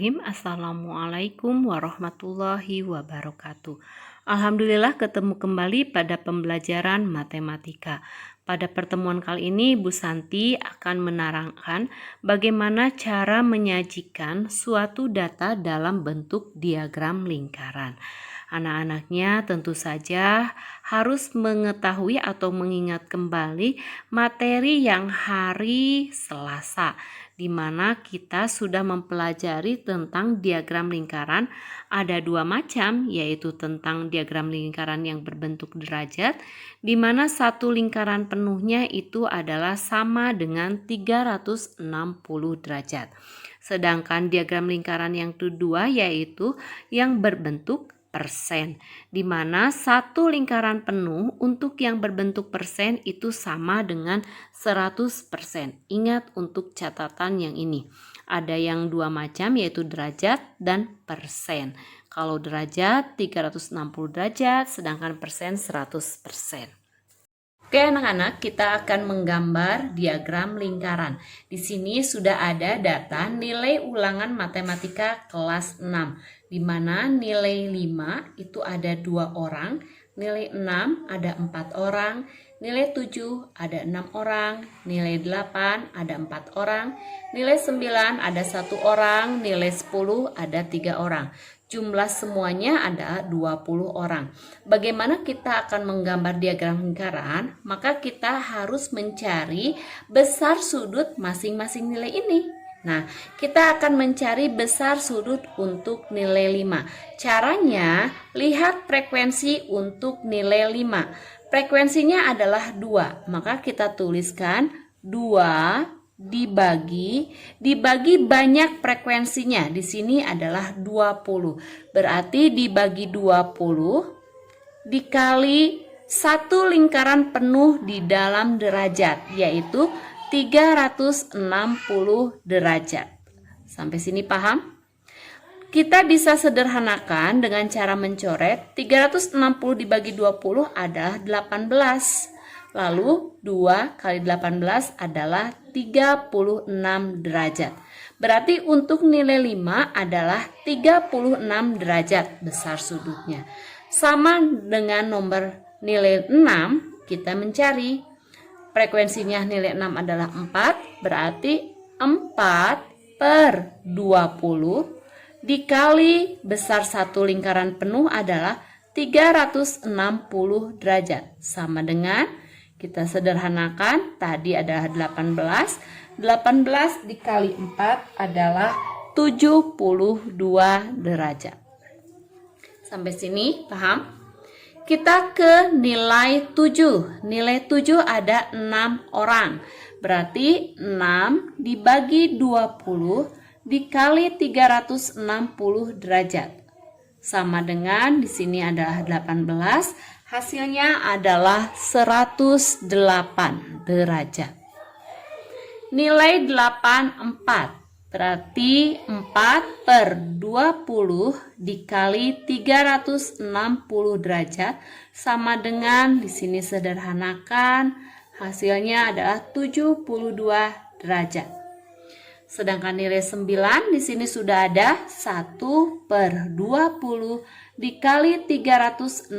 Bismillahirrahmanirrahim. Assalamualaikum warahmatullahi wabarakatuh. Alhamdulillah ketemu kembali pada pembelajaran matematika. Pada pertemuan kali ini Bu Santi akan menerangkan bagaimana cara menyajikan suatu data dalam bentuk diagram lingkaran. Anak-anaknya tentu saja harus mengetahui atau mengingat kembali materi yang hari Selasa, di mana kita sudah mempelajari tentang diagram lingkaran. Ada dua macam, yaitu tentang diagram lingkaran yang berbentuk derajat, di mana satu lingkaran penuhnya itu adalah sama dengan 360 derajat. Sedangkan diagram lingkaran yang kedua yaitu yang berbentuk persen, di mana satu lingkaran penuh untuk yang berbentuk persen itu sama dengan 100%. Ingat untuk catatan yang ini. Ada yang dua macam yaitu derajat dan persen. Kalau derajat 360 derajat, sedangkan persen 100%. Oke anak-anak, kita akan menggambar diagram lingkaran. Di sini sudah ada data nilai ulangan matematika kelas 6, di mana nilai 5 itu ada 2 orang, nilai 6 ada 4 orang, nilai 7 ada 6 orang, nilai 8 ada 4 orang, nilai 9 ada 1 orang, nilai 10 ada 3 orang. Jumlah semuanya ada 20 orang. Bagaimana kita akan menggambar diagram lingkaran? Maka kita harus mencari besar sudut masing-masing nilai ini. Nah, kita akan mencari besar sudut untuk nilai 5. Caranya, lihat frekuensi untuk nilai 5. Frekuensinya adalah 2. Maka kita tuliskan 2 dibagi banyak frekuensinya. Di sini adalah 20. Berarti dibagi 20 dikali satu lingkaran penuh di dalam derajat, yaitu 360 derajat. Sampai sini paham? Kita bisa sederhanakan dengan cara mencoret. 360 dibagi 20 adalah 18. Lalu 2 kali 18 adalah 36 derajat. Berarti untuk nilai 5 adalah 36 derajat besar sudutnya. Sama dengan nomor nilai 6, kita mencari frekuensinya nilai 6 adalah 4, berarti 4 per 20 dikali besar satu lingkaran penuh adalah 360 derajat. Sama dengan, kita sederhanakan, tadi adalah 18. 18 dikali 4 adalah 72 derajat. Sampai sini paham? Kita ke nilai 7. Nilai 7 ada 6 orang. Berarti 6 dibagi 20 dikali 360 derajat. Sama dengan di sini adalah 18. Hasilnya adalah 108 derajat. Nilai 84 berarti 4 per 20 dikali 360 derajat sama dengan, di sini sederhanakan, hasilnya adalah 72 derajat. Sedangkan nilai 9 di sini sudah ada 1 per 20 dikali 360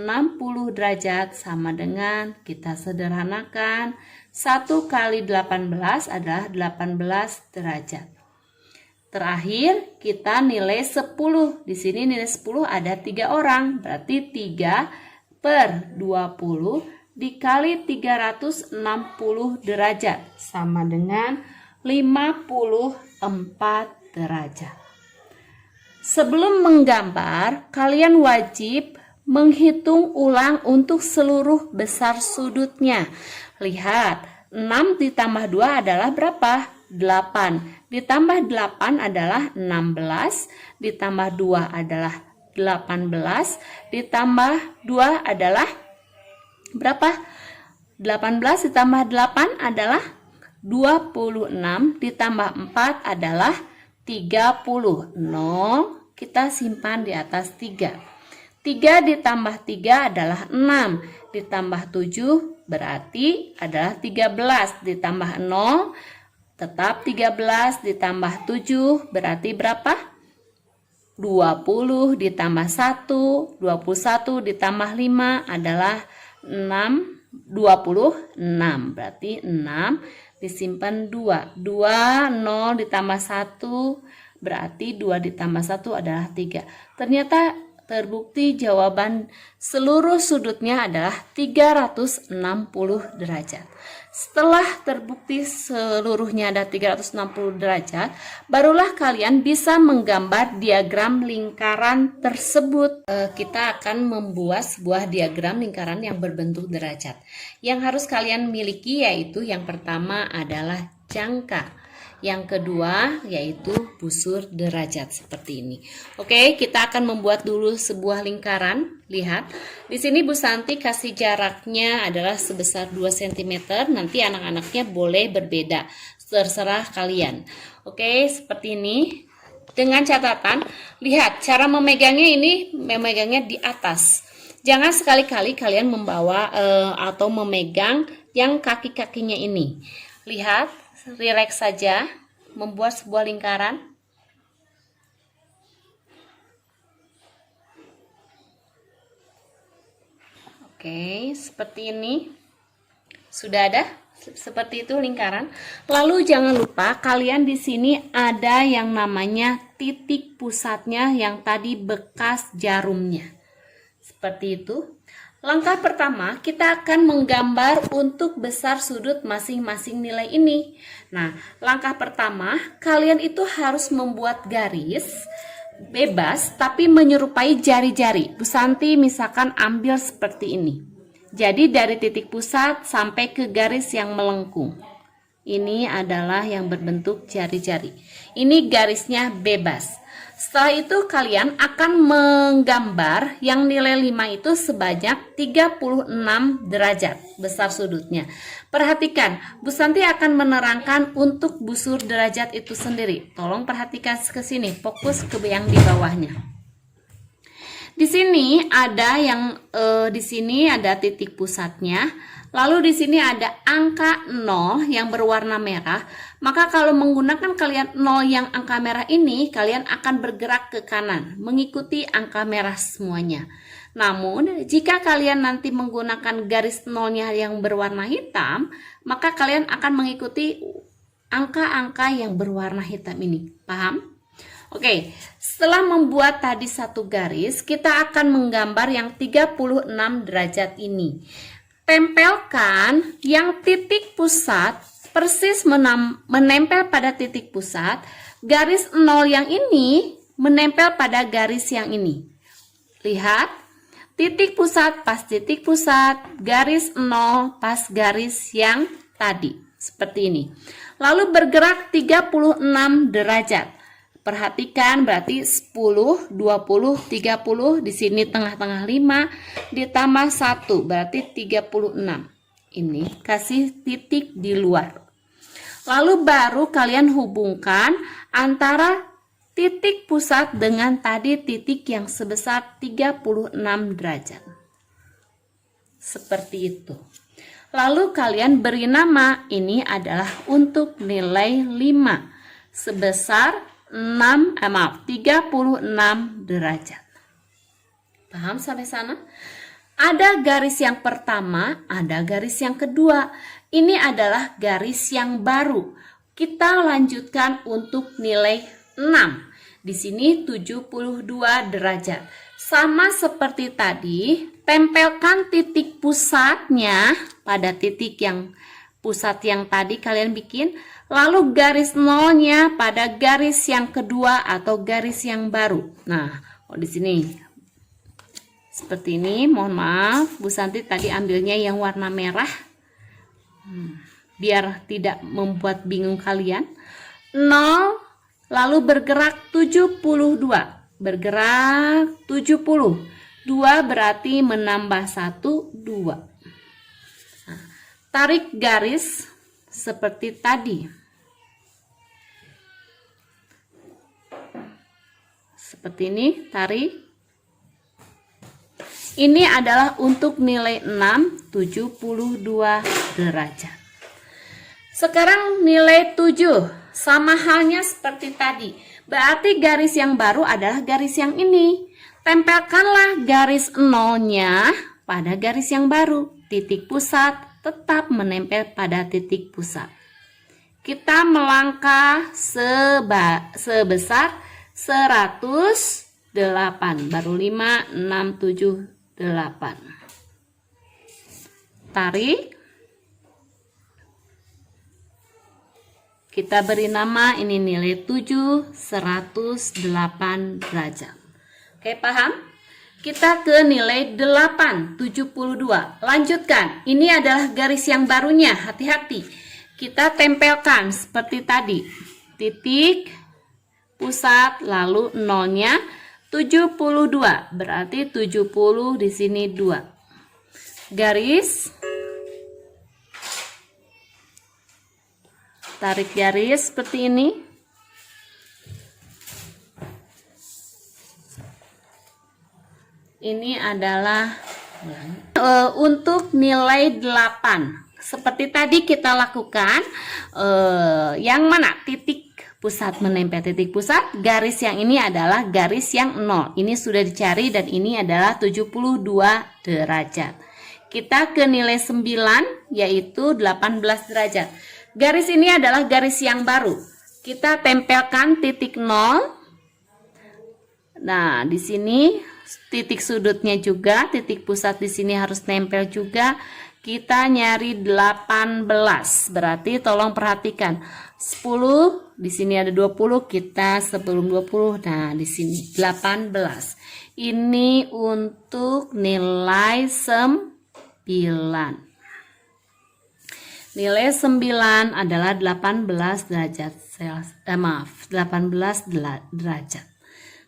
derajat sama dengan, kita sederhanakan, 1 kali 18 adalah 18 derajat. Terakhir kita nilai 10. Di sini nilai 10 ada 3 orang, berarti 3 per 20 dikali 360 derajat sama dengan 54 derajat. Sebelum menggambar, kalian wajib menghitung ulang untuk seluruh besar sudutnya. Lihat, 6 ditambah 2 adalah berapa? 8. Ditambah 8 adalah 16. Ditambah 2 adalah 18. Ditambah 2 adalah berapa? 18 ditambah 8 adalah 26. Ditambah 4 adalah 30. 0 kita simpan di atas 3. 3 ditambah 3 adalah 6. Ditambah 7 berarti adalah 13. Ditambah 0 tetap 13. Ditambah 7 berarti berapa? 20 ditambah 1, 21 ditambah 5 adalah 6, 26. Berarti 6 disimpan 2. 2, 0 ditambah 1, berarti 2 ditambah 1 adalah 3. Ternyata terbukti jawaban seluruh sudutnya adalah 360 derajat. Setelah terbukti seluruhnya ada 360 derajat, barulah kalian bisa menggambar diagram lingkaran tersebut. Kita akan membuat sebuah diagram lingkaran yang berbentuk derajat. Yang harus kalian miliki yaitu yang pertama adalah jangka. Yang kedua yaitu busur derajat seperti ini. Oke, kita akan membuat dulu sebuah lingkaran. Lihat, di sini Bu Santi kasih jaraknya adalah sebesar 2 cm. Nanti anak-anaknya boleh berbeda, terserah kalian. Oke, seperti ini. Dengan catatan, lihat cara memegangnya ini, memegangnya di atas. Jangan sekali-kali kalian membawa atau memegang yang kaki-kakinya ini. Lihat. Rileks saja membuat sebuah lingkaran. Oke, seperti ini. Sudah ada seperti itu lingkaran. Lalu jangan lupa kalian di sini ada yang namanya titik pusatnya yang tadi bekas jarumnya. Seperti itu. Langkah pertama, kita akan menggambar untuk besar sudut masing-masing nilai ini. Nah, langkah pertama, kalian itu harus membuat garis bebas tapi menyerupai jari-jari. Bu Santi misalkan ambil seperti ini. Jadi dari titik pusat sampai ke garis yang melengkung. Ini adalah yang berbentuk jari-jari. Ini garisnya bebas. Setelah itu kalian akan menggambar yang nilai 5 itu sebanyak 36 derajat besar sudutnya. Perhatikan, Bu Santi akan menerangkan untuk busur derajat itu sendiri. Tolong perhatikan ke sini, fokus ke yang di bawahnya. Di sini ada di sini ada titik pusatnya. Lalu di sini ada angka 0 yang berwarna merah. Maka kalau menggunakan kalian 0 yang angka merah ini, kalian akan bergerak ke kanan, mengikuti angka merah semuanya. Namun, jika kalian nanti menggunakan garis 0-nya yang berwarna hitam, maka kalian akan mengikuti angka-angka yang berwarna hitam ini. Paham? Oke, setelah membuat tadi satu garis, kita akan menggambar yang 36 derajat ini. Tempelkan yang titik pusat persis menempel pada titik pusat, garis 0 yang ini menempel pada garis yang ini. Lihat, titik pusat pas titik pusat, garis 0 pas garis yang tadi, seperti ini. Lalu bergerak 36 derajat. Perhatikan berarti 10, 20, 30, di sini tengah-tengah 5, ditambah 1, berarti 36. Ini kasih titik di luar. Lalu baru kalian hubungkan antara titik pusat dengan tadi titik yang sebesar 36 derajat. Seperti itu. Lalu kalian beri nama, ini adalah untuk nilai 5 sebesar 36 derajat. Paham sampai sana? Ada garis yang pertama, ada garis yang kedua. Ini adalah garis yang baru. Kita lanjutkan untuk nilai 6. Di sini 72 derajat. Sama seperti tadi, tempelkan titik pusatnya pada titik yang pusat yang tadi kalian bikin. Lalu garis 0-nya pada garis yang kedua atau garis yang baru. Nah, di sini seperti ini. Mohon maaf, Bu Santi tadi ambilnya yang warna merah. Biar tidak membuat bingung kalian. 0 lalu bergerak 72. Bergerak 70. 2 berarti menambah 1, 2. Nah, tarik garis seperti tadi. Seperti ini, tarik. Ini adalah untuk nilai 6, 72 derajat. Sekarang nilai 7, sama halnya seperti tadi. Berarti garis yang baru adalah garis yang ini. Tempelkanlah garis nolnya pada garis yang baru. Titik pusat tetap menempel pada titik pusat. Kita melangkah sebesar 108. Baru 5, 6, 7, 8. Tarik. Kita beri nama ini nilai 7, 108 derajat. Oke, paham? Kita ke nilai 8, 72. Lanjutkan. Ini adalah garis yang barunya. Hati-hati. Kita tempelkan seperti tadi. Titik pusat lalu nolnya 72. Berarti 70 di sini 2. Garis. Tarik garis seperti ini. Ini adalah untuk nilai 8. Seperti tadi kita lakukan, yang mana titik pusat menempel titik pusat, garis yang ini adalah garis yang 0. Ini sudah dicari dan ini adalah 72 derajat. Kita ke nilai 9 yaitu 18 derajat. Garis ini adalah garis yang baru. Kita tempelkan titik 0. Nah, di sini titik sudutnya juga, titik pusat di sini harus nempel juga. Kita nyari 18. Berarti tolong perhatikan. 10, di sini ada 20, kita sebelum 20. Nah, di sini 18. Ini untuk nilai 9. Nilai 9 adalah 18 derajat Celcius. 18 derajat.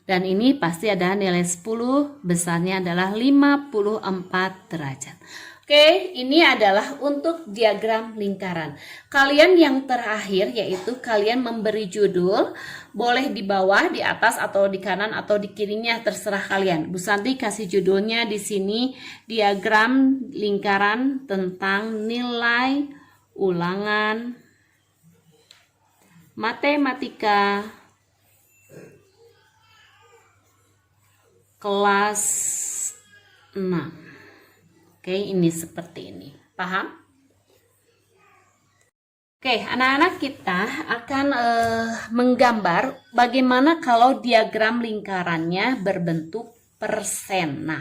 Dan ini pasti ada nilai 10, besarnya adalah 54 derajat. Oke, ini adalah untuk diagram lingkaran. Kalian yang terakhir yaitu kalian memberi judul, boleh di bawah, di atas, atau di kanan, atau di kirinya, terserah kalian. Bu Santi kasih judulnya di sini, diagram lingkaran tentang nilai ulangan matematika kelas 6. Oke, ini seperti ini. Paham? Oke, anak-anak kita akan menggambar bagaimana kalau diagram lingkarannya berbentuk persen. Nah,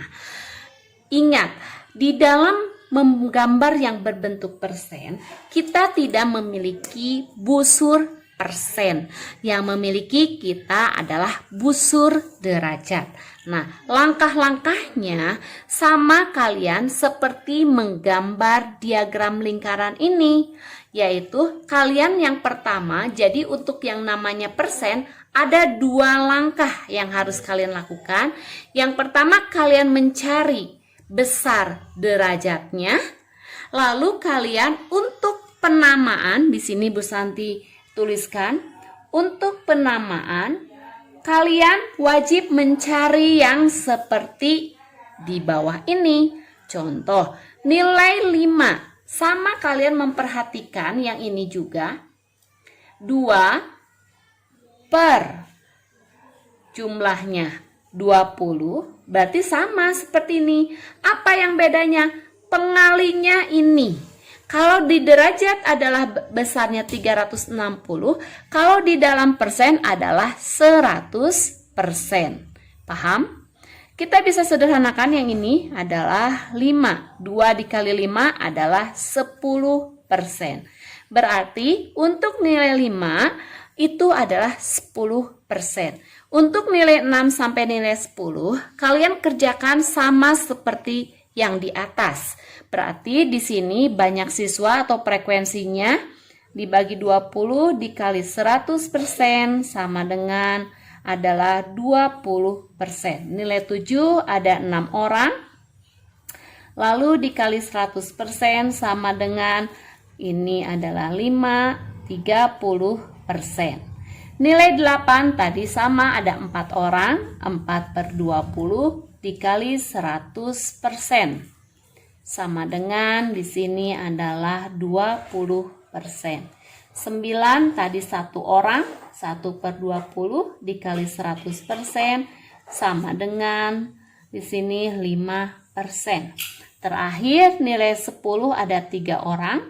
ingat, di dalam menggambar yang berbentuk persen, kita tidak memiliki busur persen. Yang memiliki kita adalah busur derajat. Nah, langkah-langkahnya sama kalian seperti menggambar diagram lingkaran ini, yaitu kalian yang pertama, jadi untuk yang namanya persen ada 2 langkah yang harus kalian lakukan. Yang pertama, kalian mencari besar derajatnya, lalu kalian untuk penamaan, di sini Bu Santi tuliskan, untuk penamaan kalian wajib mencari yang seperti di bawah ini. Contoh, nilai 5. Sama kalian memperhatikan yang ini juga. 2 per jumlahnya 20. Berarti sama seperti ini. Apa yang bedanya? Pengalinya ini. Kalau di derajat adalah besarnya 360, kalau di dalam persen adalah 100%. Paham? Kita bisa sederhanakan yang ini adalah 5. 2 dikali 5 adalah 10%. Berarti untuk nilai 5 itu adalah 10%. Untuk nilai 6 sampai nilai 10, kalian kerjakan sama seperti yang di atas. Berarti di sini banyak siswa atau frekuensinya dibagi 20 dikali 100% sama dengan adalah 20%. Nilai 7 ada 6 orang. Lalu dikali 100% sama dengan ini adalah 5, 30%. Nilai 8 tadi sama ada 4 orang. 4 per 20 dikali 100%. Sama dengan di sini adalah 20%. 9 tadi 1 orang, 1/20 dikali 100% sama dengan di sini 5%. Terakhir nilai 10 ada 3 orang,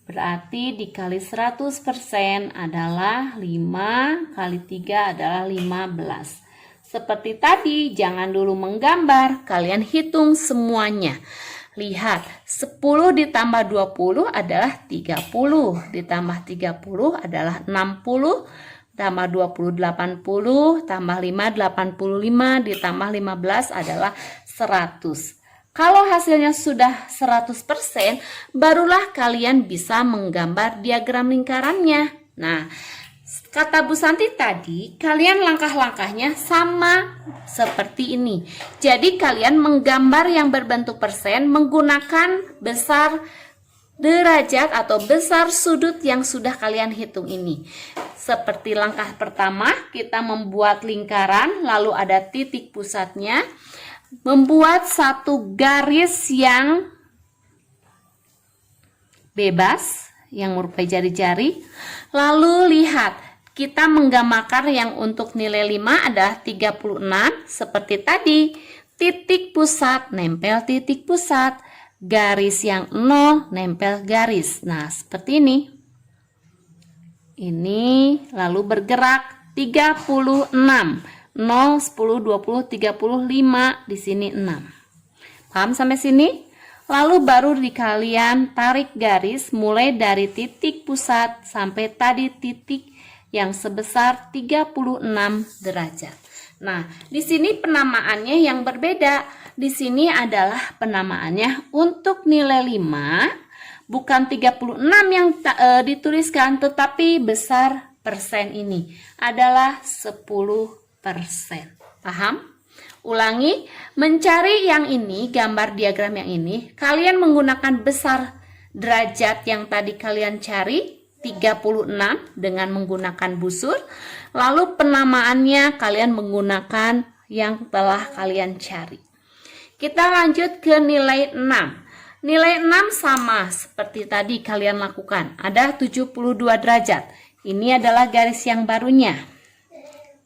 berarti dikali 100% adalah 5 kali 3 adalah 15. Seperti tadi, jangan dulu menggambar, kalian hitung semuanya. Lihat, 10 ditambah 20 adalah 30, ditambah 30 adalah 60, tambah 20 80, tambah 5 85, ditambah 15 adalah 100. Kalau hasilnya sudah 100%, barulah kalian bisa menggambar diagram lingkarannya. Nah, kata Bu Santi tadi, kalian langkah-langkahnya sama seperti ini. Jadi kalian menggambar yang berbentuk persen menggunakan besar derajat atau besar sudut yang sudah kalian hitung ini. Seperti langkah pertama, kita membuat lingkaran, lalu ada titik pusatnya. Membuat satu garis yang bebas, yang merupai jari-jari. Lalu lihat, kita menggambarkan yang untuk nilai 5 adalah 36 seperti tadi. Titik pusat nempel titik pusat, garis yang 0 nempel garis. Nah, seperti ini. Ini lalu bergerak 36. 0, 10, 20, 35, di sini 6. Paham sampai sini? Lalu baru di kalian tarik garis mulai dari titik pusat sampai tadi titik yang sebesar 36 derajat. Nah, di sini penamaannya yang berbeda. Di sini adalah penamaannya untuk nilai 5, bukan 36 yang dituliskan, tetapi besar persen ini adalah 10%. Paham? Ulangi, mencari yang ini, gambar diagram yang ini, kalian menggunakan besar derajat yang tadi kalian cari, 36 dengan menggunakan busur. Lalu penamaannya kalian menggunakan yang telah kalian cari. Kita lanjut ke nilai 6. Nilai 6 sama seperti tadi kalian lakukan, ada 72 derajat. Ini adalah garis yang barunya.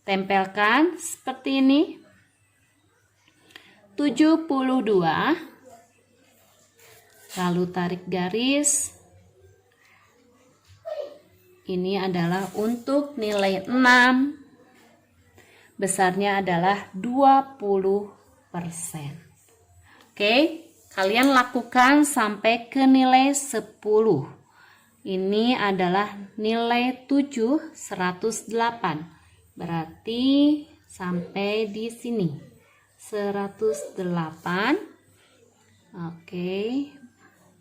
Tempelkan seperti ini. 72. Lalu tarik garis. Ini adalah untuk nilai 6. Besarnya adalah 20%. Oke, kalian lakukan sampai ke nilai 10. Ini adalah nilai 7, 108. Berarti sampai di sini 108. Oke.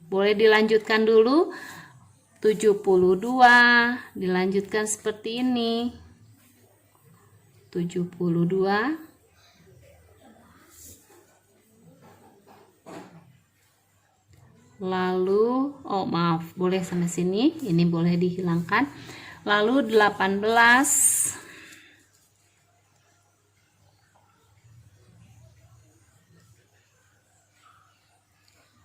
Boleh dilanjutkan dulu. 72 dilanjutkan seperti ini. 72. Lalu maaf, boleh sampai sini. Ini boleh dihilangkan. Lalu 18.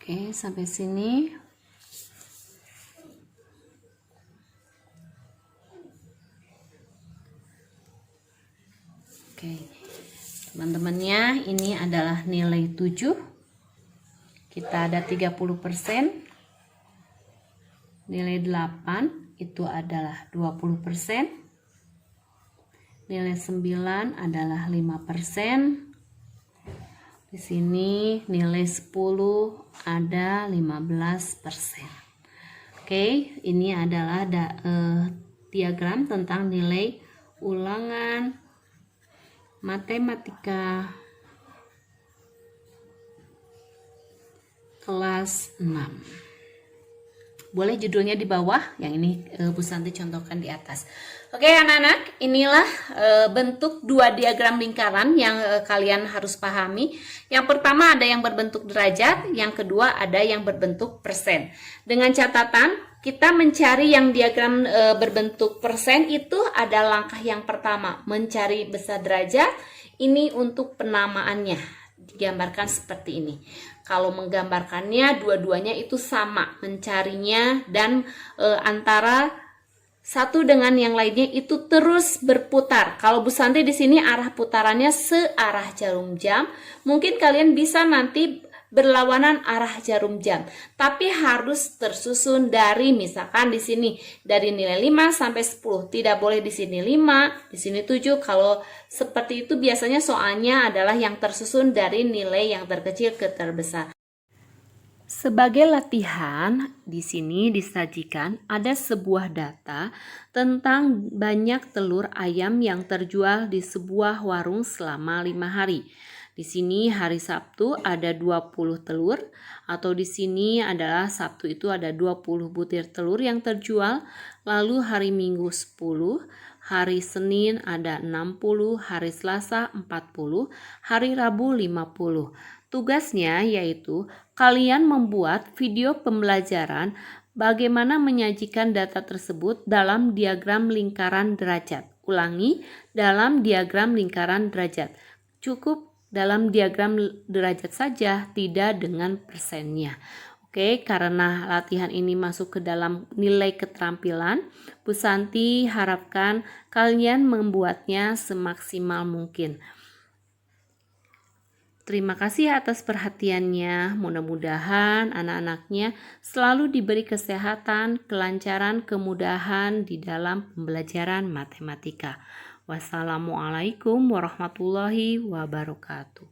Oke, sampai sini. Oke, teman-temannya, ini adalah nilai 7. Kita ada 30%. Nilai 8 itu adalah 20%. Nilai 9 adalah 5%. Di sini nilai 10 ada 15%. Oke, ini adalah diagram tentang nilai ulangan matematika kelas 6. Boleh judulnya di bawah, yang ini Bu Santi contohkan di atas. Oke anak-anak, inilah bentuk dua diagram lingkaran yang kalian harus pahami. Yang pertama ada yang berbentuk derajat, yang kedua ada yang berbentuk persen. Dengan catatan, kita mencari yang diagram berbentuk persen itu ada langkah yang pertama, mencari besar derajat. Ini untuk penamaannya, digambarkan seperti ini. Kalau menggambarkannya dua-duanya itu sama mencarinya, dan antara satu dengan yang lainnya itu terus berputar. Kalau Bu Santi di sini arah putarannya searah jarum jam, mungkin kalian bisa nanti berlawanan arah jarum jam, tapi harus tersusun dari misalkan di sini dari nilai 5 sampai 10. Tidak boleh di sini 5, di sini 7. Kalau seperti itu biasanya soalnya adalah yang tersusun dari nilai yang terkecil ke terbesar. Sebagai latihan, di sini disajikan ada sebuah data tentang banyak telur ayam yang terjual di sebuah warung selama 5 hari. Di sini hari Sabtu ada 20 telur, atau di sini adalah Sabtu itu ada 20 butir telur yang terjual, lalu hari Minggu 10, hari Senin ada 60, hari Selasa 40, hari Rabu 50. Tugasnya yaitu kalian membuat video pembelajaran bagaimana menyajikan data tersebut dalam diagram lingkaran derajat. Ulangi, dalam diagram lingkaran derajat. Cukup dalam diagram derajat saja, tidak dengan persennya. Oke, karena latihan ini masuk ke dalam nilai keterampilan, Bu Santi harapkan kalian membuatnya semaksimal mungkin. Terima kasih atas perhatiannya. Mudah-mudahan anak-anaknya selalu diberi kesehatan, kelancaran, kemudahan di dalam pembelajaran matematika. Wassalamualaikum warahmatullahi wabarakatuh.